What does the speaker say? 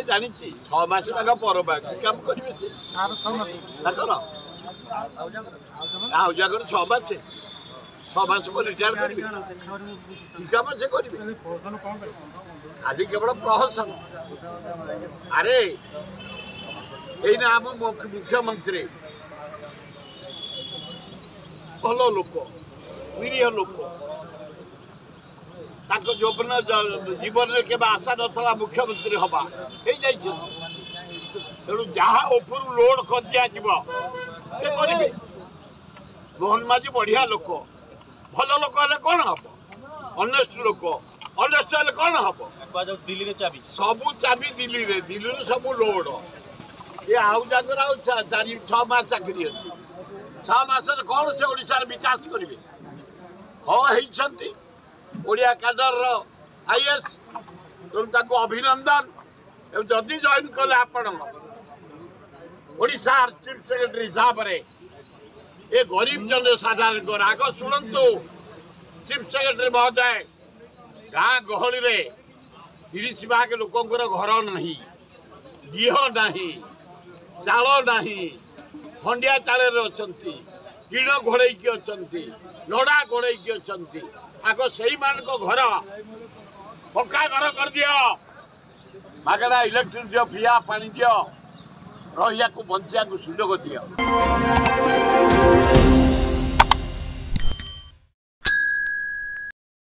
जानी 6 मास पर काम करेंगे से जागर 6 मास 6 मास पर रिटायर करेंगे कम से करेंगे खाली केवल प्रहसन। अरे यही आम मुख्यमंत्री भल लोक निरीह लोक जौवन जीवन में के आशा ना मुख्यमंत्री हवा तेणु जहाँ ऊपर लोड कर दिया से करेंगे। मोहन माझी बढ़िया लोक भल लोक हेल्ले कौन हम अनेस्ट लोक अनेस्ट हेल्ले कौन हम दिल्ली में चाबी सबू चाबी दिल्ली सब लोड ये आउ जाकर आउ 4-6 मास चाकरी अच्छी 6 मास कौन से ओडिशार विकास करेंगे। होती ओडिया कैडर आईएएस तेणु अभिनंदन जदि जॉइन कले आपण ओडिशा चीफ सेक्रेटरी हिसाब से ये गरीब जन साधारण आग शुणु चीफ सेक्रेटरी महोदय गाँ गहली में 30 भाग लोकंर घर नहीं गृह नहीं चाल नहीं खंडिया चाल टीण घोड़े अच्छा नड़ा घोड़े अच्छा आग से घर पक्का घर कर दियो मागड़ा इलेक्ट्रिक दियो पिया पानी दियो रहिया को बंचिया को सुजोग दियो।